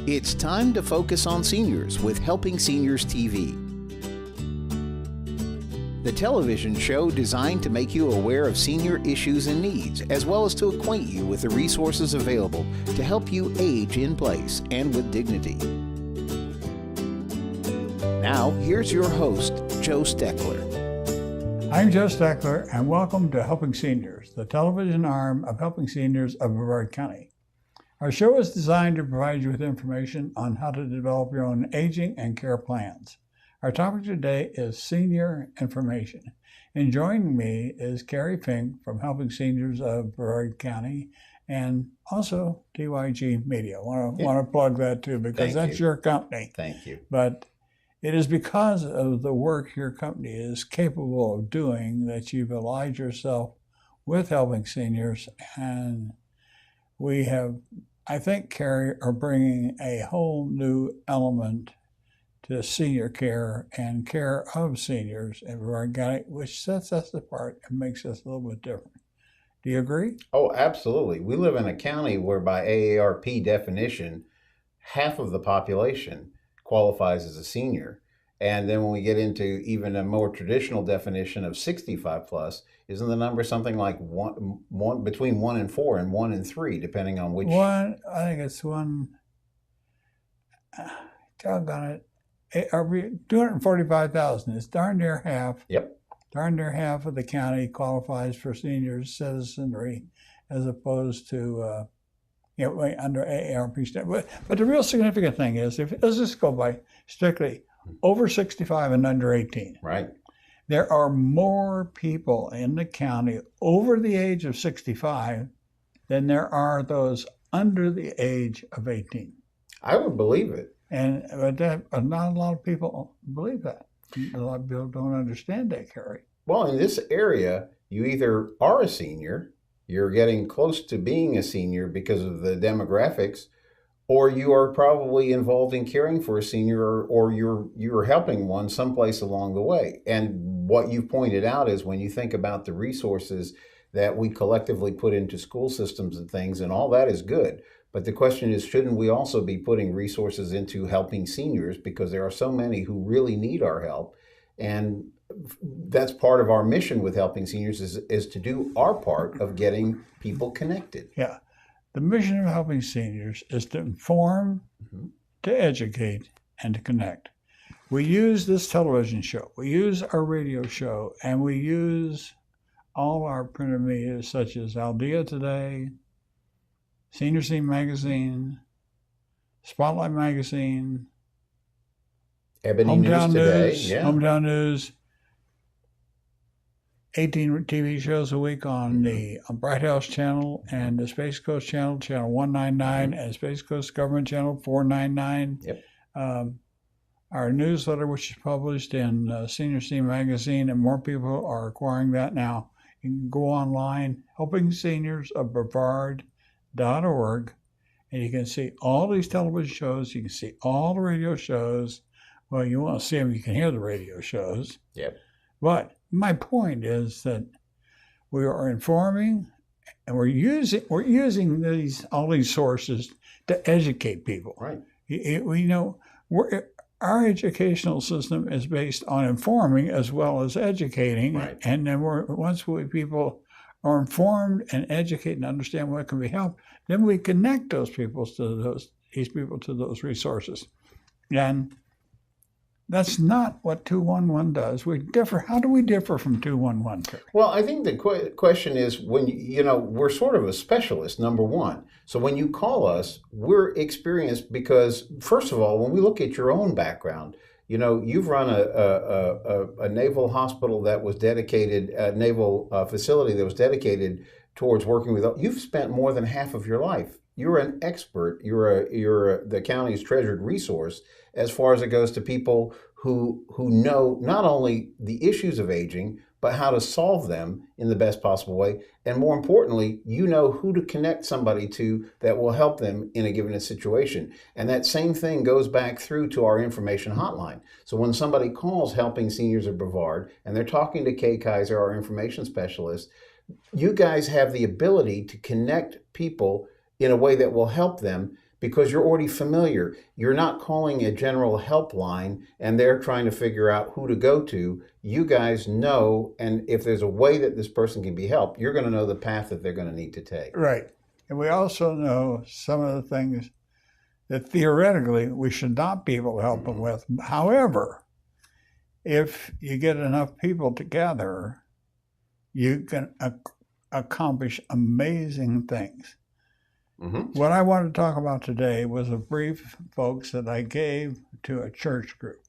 It's time to focus on seniors with Helping Seniors TV. The television show designed to make you aware of senior issues and needs, as well as to acquaint you with the resources available to help you age in place and with dignity. Now, here's your host, Joe Steckler. I'm Joe Steckler, and welcome to Helping Seniors, the television arm of Helping Seniors of Brevard County. Our show is designed to provide you with information on how to develop your own aging and care plans. Our topic today is senior information. And joining me is Kerry Fink from Helping Seniors of Brevard County and also TYG Media. I want to plug that too, because that's your company. Thank you. But it is because of the work your company is capable of doing that you've allied yourself with Helping Seniors. And we have, I think, Kerry, are bringing a whole new element to senior care and care of seniors in Brevard County, which sets us apart and makes us a little bit different. Do you agree? Oh, absolutely. We live in a county where by AARP definition, half of the population qualifies as a senior. And then when we get into even a more traditional definition of 65 plus, isn't the number something like one between 1 and 4 and 1 and 3, depending on which? I think it's one. Doggone it. 245,000. It's darn near half. Yep. Darn near half of the county qualifies for seniors citizenry, as opposed to under AARP. But the real significant thing is, let's just go by strictly over 65 and under 18. Right. There are more people in the county over the age of 65 than there are those under the age of 18. I would believe it. But not a lot of people believe that. A lot of people don't understand that, Kerry. Well, in this area, you either are a senior, you're getting close to being a senior because of the demographics, or you are probably involved in caring for a senior, or you're helping one someplace along the way. And what you pointed out is, when you think about the resources that we collectively put into school systems and things, and all that is good. But the question is, shouldn't we also be putting resources into helping seniors, because there are so many who really need our help? And that's part of our mission with Helping Seniors is to do our part of getting people connected. Yeah. The mission of Helping Seniors is to inform, to educate, and to connect. We use this television show, we use our radio show, and we use all our printed media, such as Aldea Today, Senior Scene Magazine, Spotlight Magazine, Ebony News Today, Hometown News, 18 TV shows a week on the Bright House Channel and the Space Coast Channel, Channel 199, and Space Coast Government Channel 499. Yep. Our newsletter, which is published in Senior Scene Magazine, and more people are acquiring that now. You can go online, Helping Seniors of Brevard.org, and you can see all these television shows. You can see all the radio shows. Well, you won't see them. You can hear the radio shows. Yep. But my point is that we are informing, and we're using all these sources to educate people. Right. We know our educational system is based on informing as well as educating. Right. And then once people are informed and educate and understand what can be helped, then we connect these people to those resources. And that's not what 211 does. We differ. How do we differ from 211? Well, I think the question is, when we're sort of a specialist, number one. So when you call us, we're experienced because, first of all, when we look at your own background, you've run a naval hospital that was dedicated, a naval facility that was dedicated towards working with. You've spent more than half of your life. You're an expert. You're the county's treasured resource as far as it goes to people who know not only the issues of aging, but how to solve them in the best possible way. And more importantly, you know who to connect somebody to that will help them in a given situation. And that same thing goes back through to our information hotline. So when somebody calls Helping Seniors of Brevard and they're talking to Kay Kaiser, our information specialist, you guys have the ability to connect people in a way that will help them because you're already familiar. You're not calling a general helpline and they're trying to figure out who to go to. You guys know, and if there's a way that this person can be helped, you're going to know the path that they're going to need to take. Right. And we also know some of the things that theoretically we should not be able to help them with. However, if you get enough people together, you can accomplish amazing things. Mm-hmm. What I want to talk about today was a brief, folks, that I gave to a church group.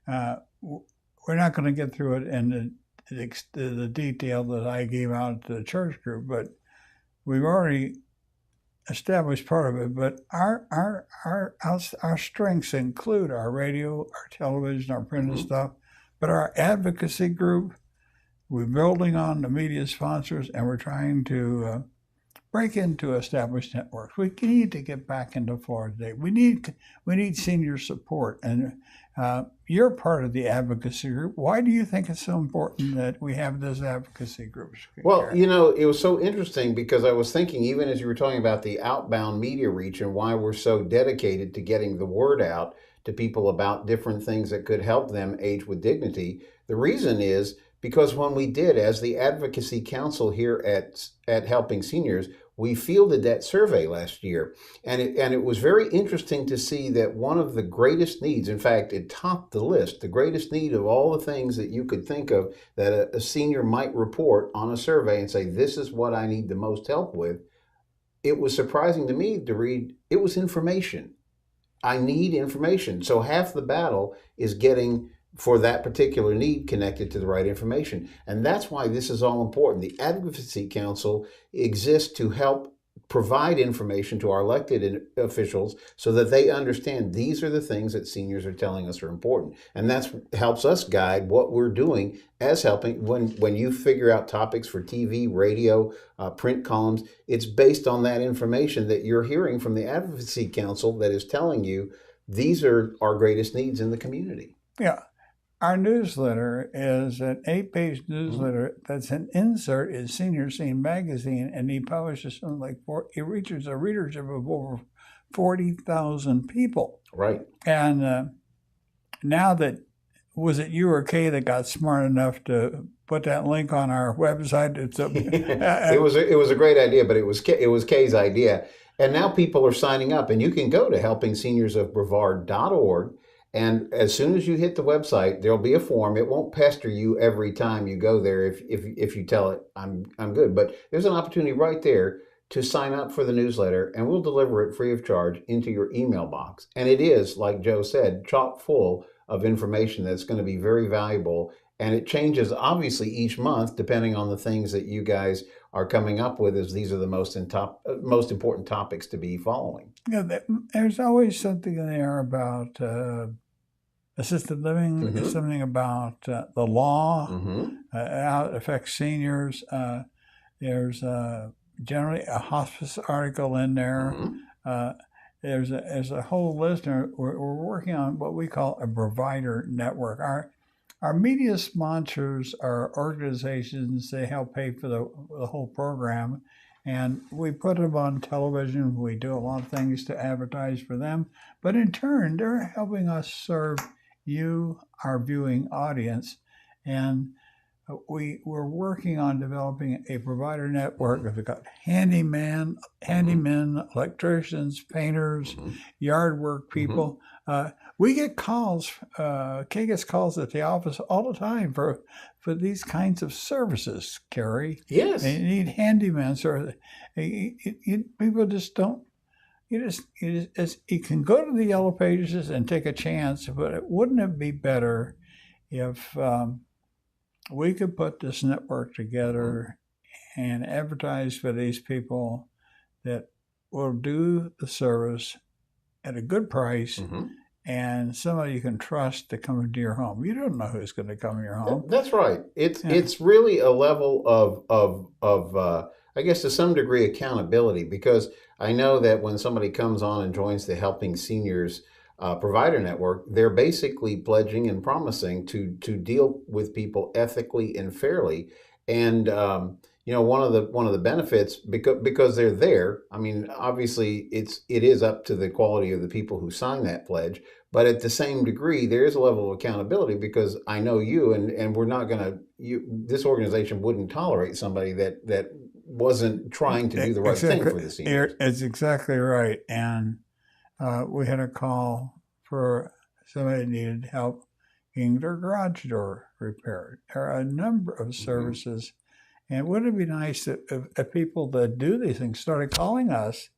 We're not going to get through it in the detail that I gave out to the church group, but we've already established part of it. But our strengths include our radio, our television, our printed stuff, but our advocacy group, we're building on the media sponsors, and we're trying to break into established networks. We need to get back into Florida today. We need senior support, and you're part of the advocacy group. Why do you think it's so important that we have this advocacy group? Well, it was so interesting because I was thinking, even as you were talking about the outbound media reach and why we're so dedicated to getting the word out to people about different things that could help them age with dignity. The reason is because when we did, as the Advocacy Council here at Helping Seniors, we fielded that survey last year. And it was very interesting to see that one of the greatest needs, in fact, it topped the list, the greatest need of all the things that you could think of that a senior might report on a survey and say, this is what I need the most help with. It was surprising to me to read, it was information. I need information. So half the battle is getting for that particular need connected to the right information. And that's why this is all important. The Advocacy Council exists to help provide information to our elected officials so that they understand these are the things that seniors are telling us are important. And that helps us guide what we're doing as helping. When you figure out topics for TV, radio, print columns, it's based on that information that you're hearing from the Advocacy Council that is telling you these are our greatest needs in the community. Yeah. Our newsletter is an 8-page newsletter that's an insert in Senior Scene magazine, and he publishes something it reaches a readership of over 40,000 people. Right. And now that, was it you or Kay that got smart enough to put that link on our website? It was a great idea, but it was Kay's idea. And now people are signing up, and you can go to helpingseniors.brevard.org. And as soon as you hit the website, there'll be a form. It won't pester you every time you go there if you tell it I'm good. But there's an opportunity right there to sign up for the newsletter, and we'll deliver it free of charge into your email box. And it is, like Joe said, chock full of information that's going to be very valuable. And it changes, obviously, each month, depending on the things that you guys are coming up with, as these are the most important topics to be following. Yeah, there's always something in there about assisted living, something about the law, how it affects seniors. There's generally a hospice article in there. There's a whole list. We're working on what we call a provider network. Our media sponsors are organizations. They help pay for the whole program, and we put them on television. We do a lot of things to advertise for them, but in turn, they're helping us serve you, our viewing audience, and we're working on developing a provider network. We've got handymen, electricians, painters, yard work people. We get calls. Kay gets calls at the office all the time for these kinds of services, Kerry. Yes. They need handymen. So people just don't. You can go to the yellow pages and take a chance, but wouldn't it be better if we could put this network together and advertise for these people that will do the service at a good price, and somebody you can trust to come into your home. You don't know who's going to come in your home. That's right. It's really a level of I guess to some degree accountability, because I know that when somebody comes on and joins the Helping Seniors provider network, they're basically pledging and promising to deal with people ethically and fairly. And one of the benefits, because they're there. I mean, obviously, it is up to the quality of the people who sign that pledge, but at the same degree, there is a level of accountability, because I know you, and we're not going to. This organization wouldn't tolerate somebody that wasn't trying to do the right thing for the seniors. It's exactly right. And we had a call for somebody that needed help getting their garage door repaired. There are a number of services. And wouldn't it be nice if people that do these things started calling us,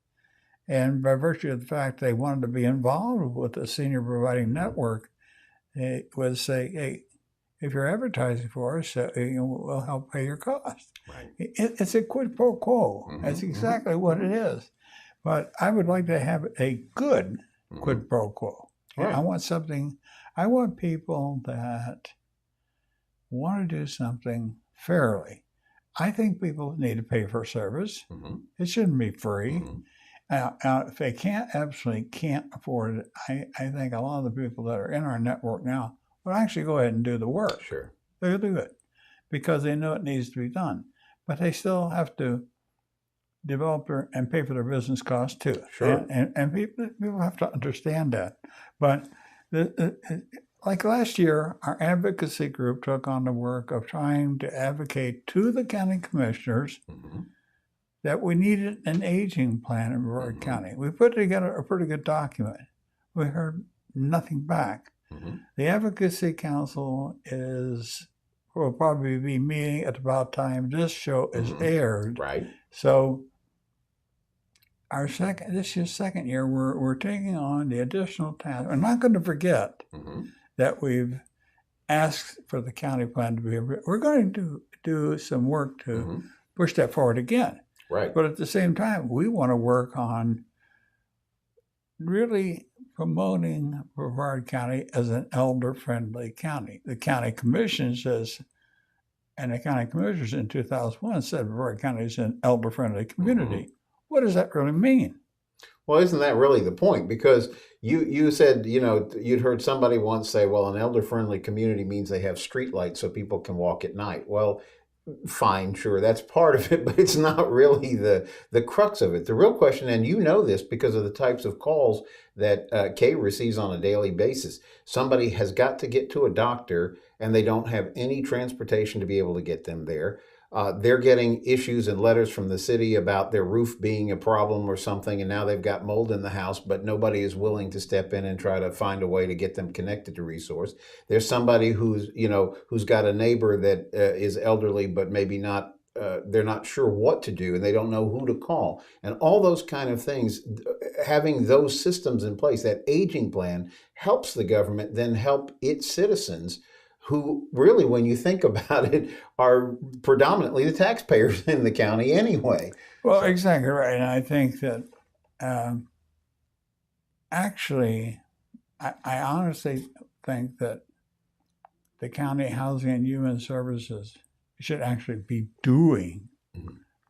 and by virtue of the fact they wanted to be involved with the senior providing network, they would say, hey, if you're advertising for us, we'll help pay your cost. Right. It's a quid pro quo. That's exactly what it is. But I would like to have a good quid pro quo. Right. I want people that want to do something fairly. I think people need to pay for service. It shouldn't be free. Now, if they absolutely can't afford it, I think a lot of the people that are in our network now will actually go ahead and do the work. Sure. They'll do it because they know it needs to be done. But they still have to develop and pay for their business costs too. Sure. And people have to understand that. But like last year, our advocacy group took on the work of trying to advocate to the county commissioners that we needed an aging plan in Brevard County. We put together a pretty good document. We heard nothing back. The Advocacy Council will probably be meeting at about time this show is aired. Right. So this year's second year, we're taking on the additional task. We're not going to forget that we've asked for the county plan to be. We're going to do some work to push that forward again. Right. But at the same time, we want to work on really promoting Brevard County as an elder-friendly county. The county commission says, and the county commissioners in 2001 said Brevard County is an elder-friendly community. What does that really mean? Well, isn't that really the point? Because you said, you'd heard somebody once say, well, an elder-friendly community means they have streetlights so people can walk at night. Well, fine, sure, that's part of it, but it's not really the crux of it. The real question, and you know this because of the types of calls that Kay receives on a daily basis. Somebody has got to get to a doctor and they don't have any transportation to be able to get them there. They're getting issues and letters from the city about their roof being a problem or something, and now they've got mold in the house, but nobody is willing to step in and try to find a way to get them connected to resource. There's somebody who's got a neighbor that is elderly, but maybe not. They're not sure what to do, and they don't know who to call, and all those kind of things. Having those systems in place, that aging plan, helps the government then help its citizens, who really, when you think about it, are predominantly the taxpayers in the county anyway. Well, exactly right. And I think that actually, I honestly think that the County Housing and Human Services should actually be doing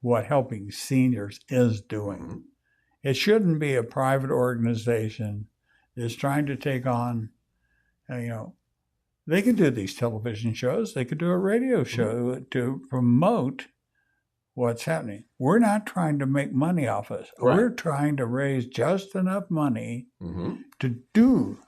what Helping Seniors is doing. It shouldn't be a private organization that's trying to take on, they could do these television shows. They could do a radio show to promote what's happening. We're not trying to make money off us. Right. We're trying to raise just enough money to do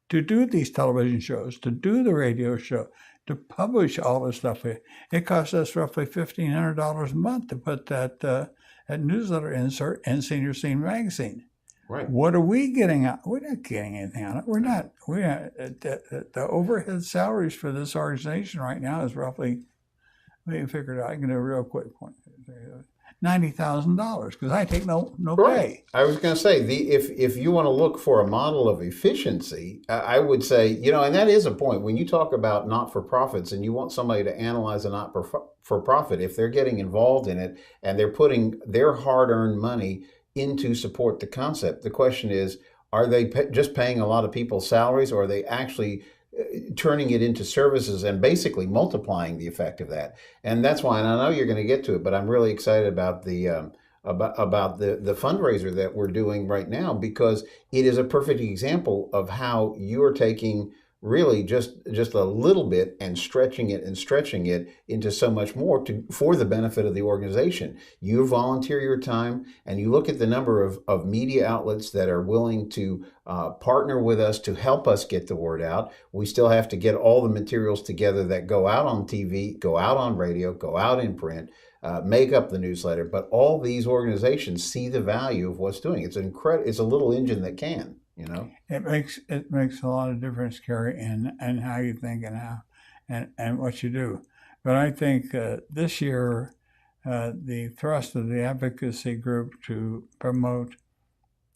these television shows, to do the radio show, to publish all this stuff. It costs us roughly $1,500 a month to put that newsletter insert in Senior Scene magazine. Right. What are we getting out? We're not getting anything out of it. We're not. The overhead salaries for this organization right now is roughly, let me figure it out. I can do a real quick point. $90,000 because I take no pay. I was going to say, if you want to look for a model of efficiency, I would say, and that is a point. When you talk about not-for-profits and you want somebody to analyze a not-for-profit, if they're getting involved in it and they're putting their hard-earned money in to support the concept, the question is, are they just paying a lot of people's salaries, or are they actually turning it into services and basically multiplying the effect of that? And that's why, and I know you're going to get to it, but I'm really excited about the fundraiser that we're doing right now, because it is a perfect example of how you're taking really just a little bit and stretching it into so much more for the benefit of the organization. You volunteer your time, and you look at the number of media outlets that are willing to partner with us to help us get the word out. We still have to get all the materials together that go out on TV, go out on radio, go out in print, make up the newsletter. But all these organizations see the value of what's doing. It's it's a little engine that can. It makes a lot of difference, Kerry, in how you think and what you do. But I think this year the thrust of the advocacy group to promote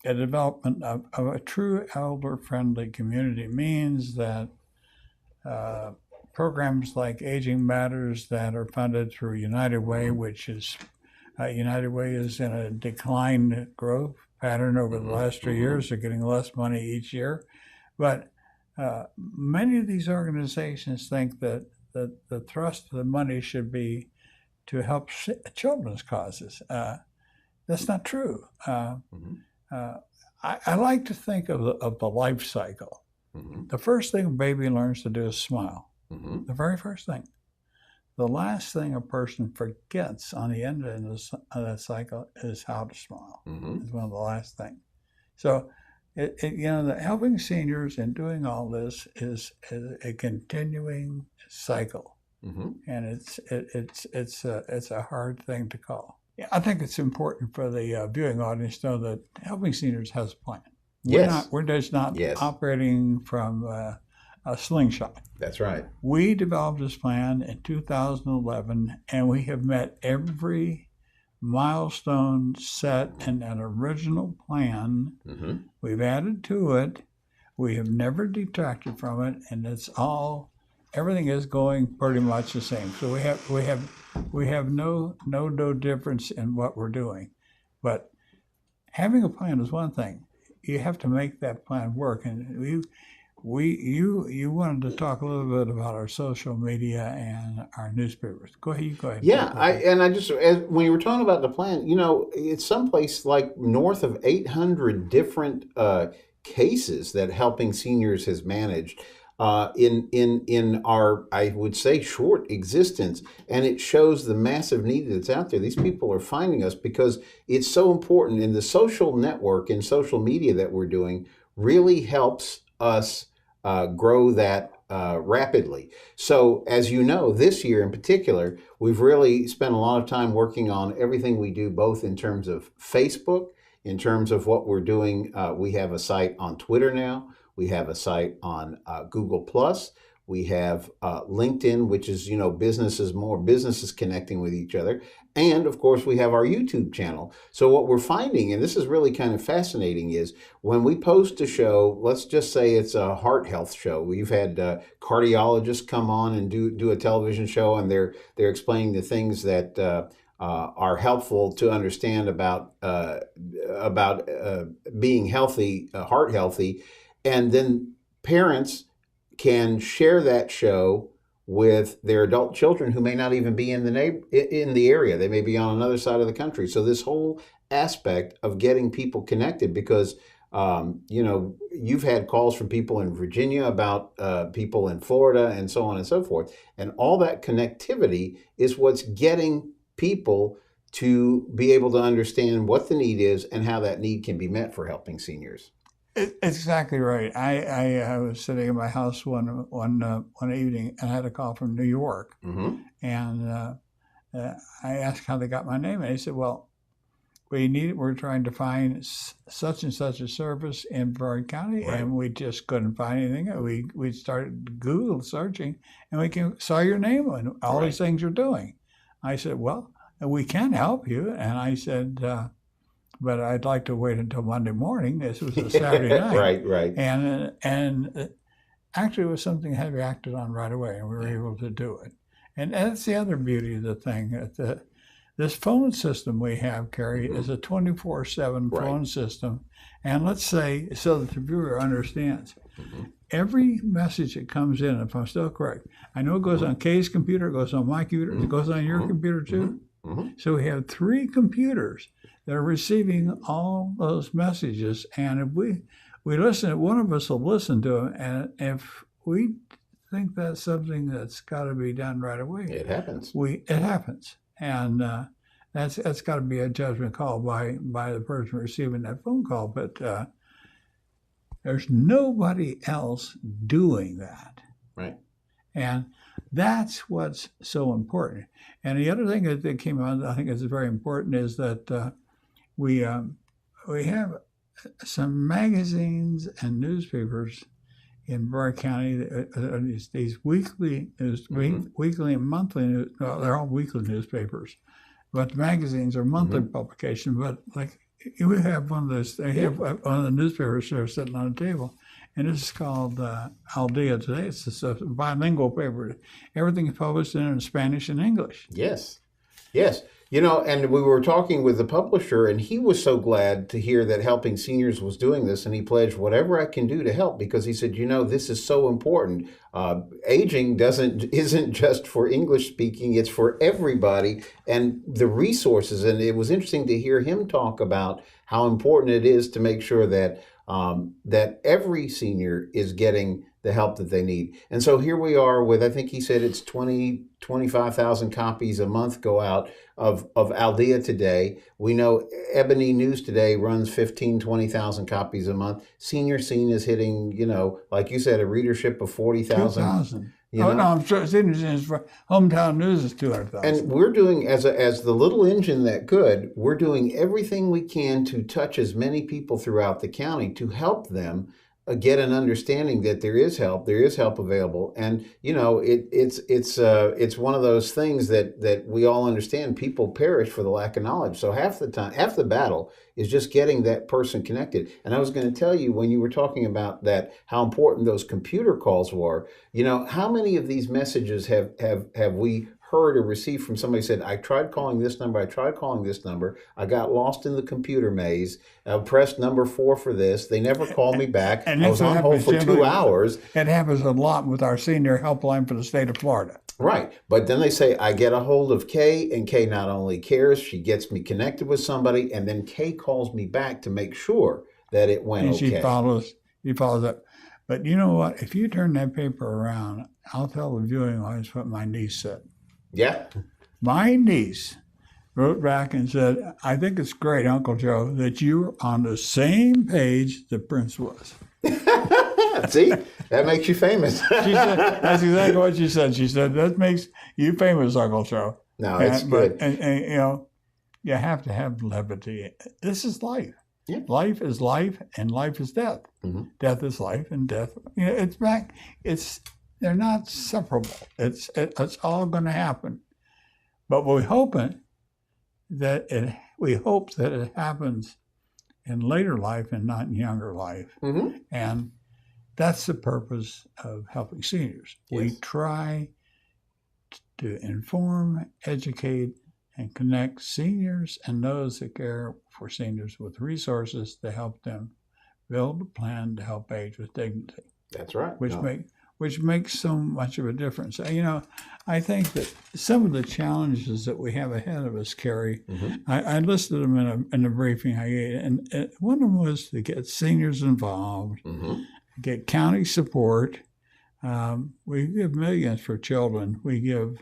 a development of a true elder-friendly community means that programs like Aging Matters that are funded through United Way, which is United Way is in a decline growth pattern over the last 2 years. They're getting less money each year. But many of these organizations think that the thrust of the money should be to help children's causes. That's not true. I like to think of the life cycle. The first thing a baby learns to do is smile. The very first thing. The last thing a person forgets on the end of that cycle is how to smile. It's one of the last things. So, the helping seniors and doing all this is a continuing cycle, and it's a hard thing to call. I think it's important for the viewing audience to know that Helping Seniors has a plan. We're just not operating from a slingshot. That's right. We developed this plan in 2011, and we have met every milestone set in that original plan. We've added to it. We have never detracted from it, and everything is going pretty much the same. So we have no difference in what we're doing. But having a plan is one thing. You have to make that plan work, and you wanted to talk a little bit about our social media and our newspapers. Go ahead. Yeah, when you were talking about the plan, it's someplace like north of 800 different cases that Helping Seniors has managed in our, I would say, short existence, and it shows the massive need that's out there. These people are finding us because it's so important, and the social network and social media that we're doing really helps us grow that rapidly. So as you know, this year in particular, we've really spent a lot of time working on everything we do, both in terms of Facebook, in terms of what we're doing. We have a site on Twitter now. We have a site on Google+. We have LinkedIn, which is, more businesses connecting with each other. And of course, we have our YouTube channel. So what we're finding, and this is really kind of fascinating, is when we post a show, let's just say it's a heart health show. We've had cardiologists come on and do a television show, and they're explaining the things that are helpful to understand about being healthy, heart healthy. And then parents can share that show with their adult children who may not even be in the area. They may be on another side of the country. So this whole aspect of getting people connected, because you've had calls from people in Virginia about people in Florida and so on and so forth. And all that connectivity is what's getting people to be able to understand what the need is and how that need can be met for Helping Seniors. It's exactly right. I was sitting in my house one evening, and I had a call from New York, and I asked how they got my name, and they said, "Well, we're trying to find such and such a service in Brevard County, and we just couldn't find anything. We started Google searching, and we saw your name and all these things you're doing." I said, "Well, we can help you," and I said, but I'd like to wait until Monday morning. This was a Saturday night. Right. And actually, it was something I had reacted on right away, and we were able to do it. And that's the other beauty of the thing. This phone system we have, Kerry, is a 24/7 phone system. And let's say, so that the viewer understands, every message that comes in, if I'm still correct, I know it goes on Kay's computer, it goes on my computer, it goes on your computer too. So we have 3 computers that are receiving all those messages, and if we listen, one of us will listen to them, and we think that's something that's got to be done right away. It happens. It happens, and that's got to be a judgment call by the person receiving that phone call. But there's nobody else doing that, Right. and that's what's so important. And the other thing that came out, I think is very important, is that we have some magazines and newspapers in Brevard County, these weekly news, weekly and monthly news. Well, they're all weekly newspapers, but the magazines are monthly publication. But like we have one of those, they have one of the newspapers there sitting on the table, and this is called Aldea Today. It's a bilingual paper. Everything is published in Spanish and English. Yes. Yes. You know, and we were talking with the publisher, and he was so glad to hear that Helping Seniors was doing this, and he pledged whatever I can do to help, because he said, you know, this is so important. Aging isn't just for English speaking; it's for everybody, and the resources. And it was interesting to hear him talk about how important it is to make sure that that every senior is getting the help that they need. And so here we are with, I think he said it's 25,000 copies a month go out of Aldea Today. We know Ebony News Today runs 20,000 copies a month. Senior Scene is hitting, you know, like you said, a readership of 40,000. 2,000. No, I'm sure Senior Scene's Hometown News is 200,000. And we're doing, as the little engine that could, we're doing everything we can to touch as many people throughout the county to help them get an understanding that there is help available. And, you know, it's one of those things that we all understand. People perish for the lack of knowledge. So half the battle is just getting that person connected. And I was going to tell you, when you were talking about that, how important those computer calls were, you know, how many of these messages have we heard or received from somebody said, I tried calling this number, I got lost in the computer maze, I pressed number 4 for this, they never called me back, and I was on hold for 2 hours. It happens a lot with our senior helpline for the state of Florida. Right, but then they say, I get a hold of Kay, and Kay not only cares, she gets me connected with somebody, and then Kay calls me back to make sure that it went and okay. She follows up. But you know what, if you turn that paper around, I'll tell the viewing audience what my niece said. Yeah. My niece wrote back and said, I think it's great, Uncle Joe, that you're on the same page that Prince was. See, that makes you famous. She said, that's exactly what she said. She said, that makes you famous, Uncle Joe. No, it's good. And, you know, you have to have levity. This is life. Yeah. Life is life, and life is death. Mm-hmm. Death is life, and death, you know, they're not separable. It's all going to happen, but we hope that it happens in later life and not in younger life. Mm-hmm. And that's the purpose of Helping Seniors. Yes. We try to inform, educate, and connect seniors and those that care for seniors with resources to help them build a plan to help age with dignity. That's right. Which makes so much of a difference. You know, I think that some of the challenges that we have ahead of us, Kerry, I listed them in a briefing I gave, and one of them was to get seniors involved, get county support. We give millions for children. We give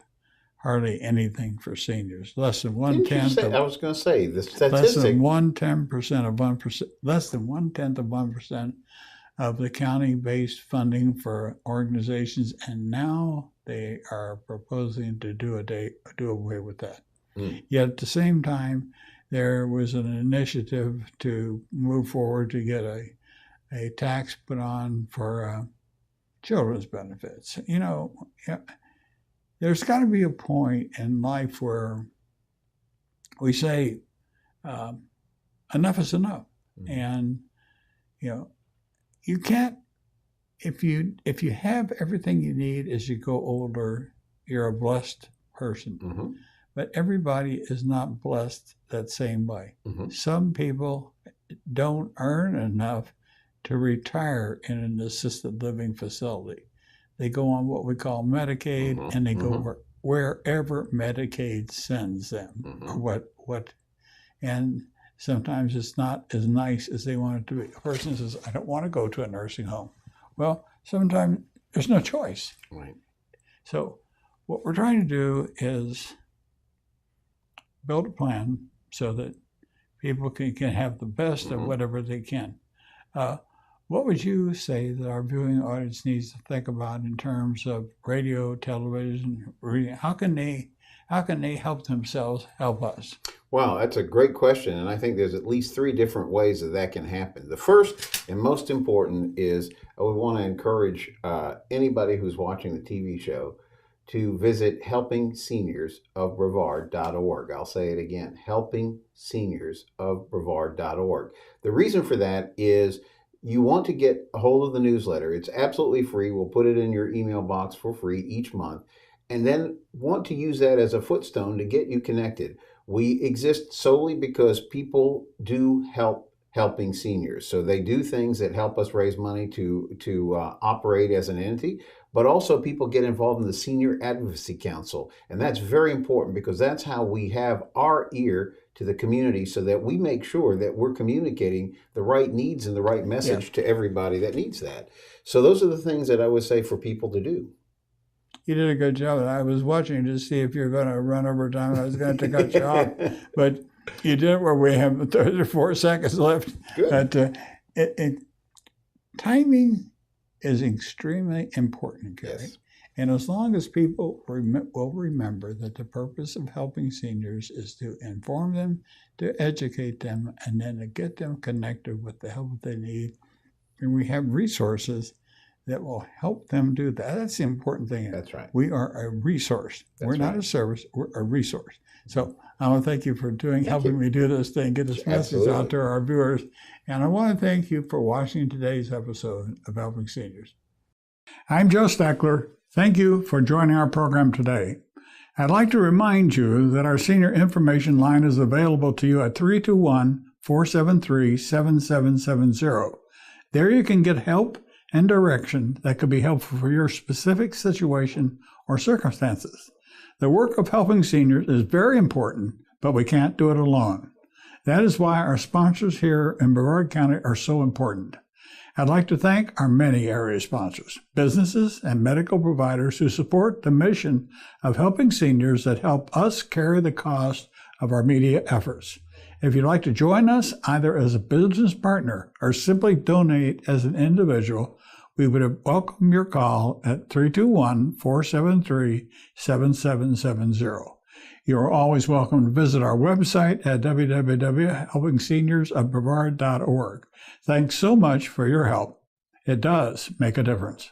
hardly anything for seniors. Less than 1/10. I was going to say the statistic. Less than 1/10% of 1%. Less than 1/10 of 1%. Of the county-based funding for organizations, and now they are proposing to do away with that. Yet at the same time, there was an initiative to move forward to get a tax put on for children's benefits. You know, there's got to be a point in life where we say enough is enough, and you know. You can't, if you have everything you need as you go older, you're a blessed person. But everybody is not blessed that same way. Some people don't earn enough to retire in an assisted living facility. They go on what we call Medicaid, and they go wherever Medicaid sends them, or what, and sometimes it's not as nice as they want it to be. A person says, I don't want to go to a nursing home. Well, sometimes there's no choice. Right. So what we're trying to do is build a plan so that people can have the best of whatever they can. What would you say that our viewing audience needs to think about in terms of radio, television, reading? How can they help themselves help us? Wow, that's a great question, and I think there's at least 3 different ways that can happen. The first and most important is we want to encourage anybody who's watching the TV show to visit helpingseniors.of-brevard.org. I'll say it again, helpingseniors.of-brevard.org. The reason for that is you want to get a hold of the newsletter. It's absolutely free. We'll put it in your email box for free each month, and then want to use that as a footstone to get you connected. We exist solely because people do helping seniors. So they do things that help us raise money to operate as an entity, but also people get involved in the Senior Advocacy Council. And that's very important because that's how we have our ear to the community so that we make sure that we're communicating the right needs and the right message to everybody that needs that. So those are the things that I would say for people to do. You did a good job. I was watching to see if you're going to run over time. I was going to cut you off, but you did it where we have 30 or 4 seconds left. Good. Timing is extremely important, Kerry. Yes. And as long as people will remember that the purpose of helping seniors is to inform them, to educate them, and then to get them connected with the help they need, and we have resources that will help them do that. That's the important thing. That's right. We are a resource. We're not a service. We're a resource. So I want to thank you for helping me do this thing, get this message out to our viewers. And I want to thank you for watching today's episode of Helping Seniors. I'm Joe Steckler. Thank you for joining our program today. I'd like to remind you that our senior information line is available to you at 321-473-7770. There you can get help and direction that could be helpful for your specific situation or circumstances. The work of helping seniors is very important, but we can't do it alone. That is why our sponsors here in Brevard County are so important. I'd like to thank our many area sponsors, businesses, and medical providers who support the mission of helping seniors that help us carry the cost of our media efforts. If you'd like to join us either as a business partner or simply donate as an individual, we would welcome your call at 321-473-7770. You are always welcome to visit our website at www.helpingseniors.of-brevard.org. Thanks so much for your help. It does make a difference.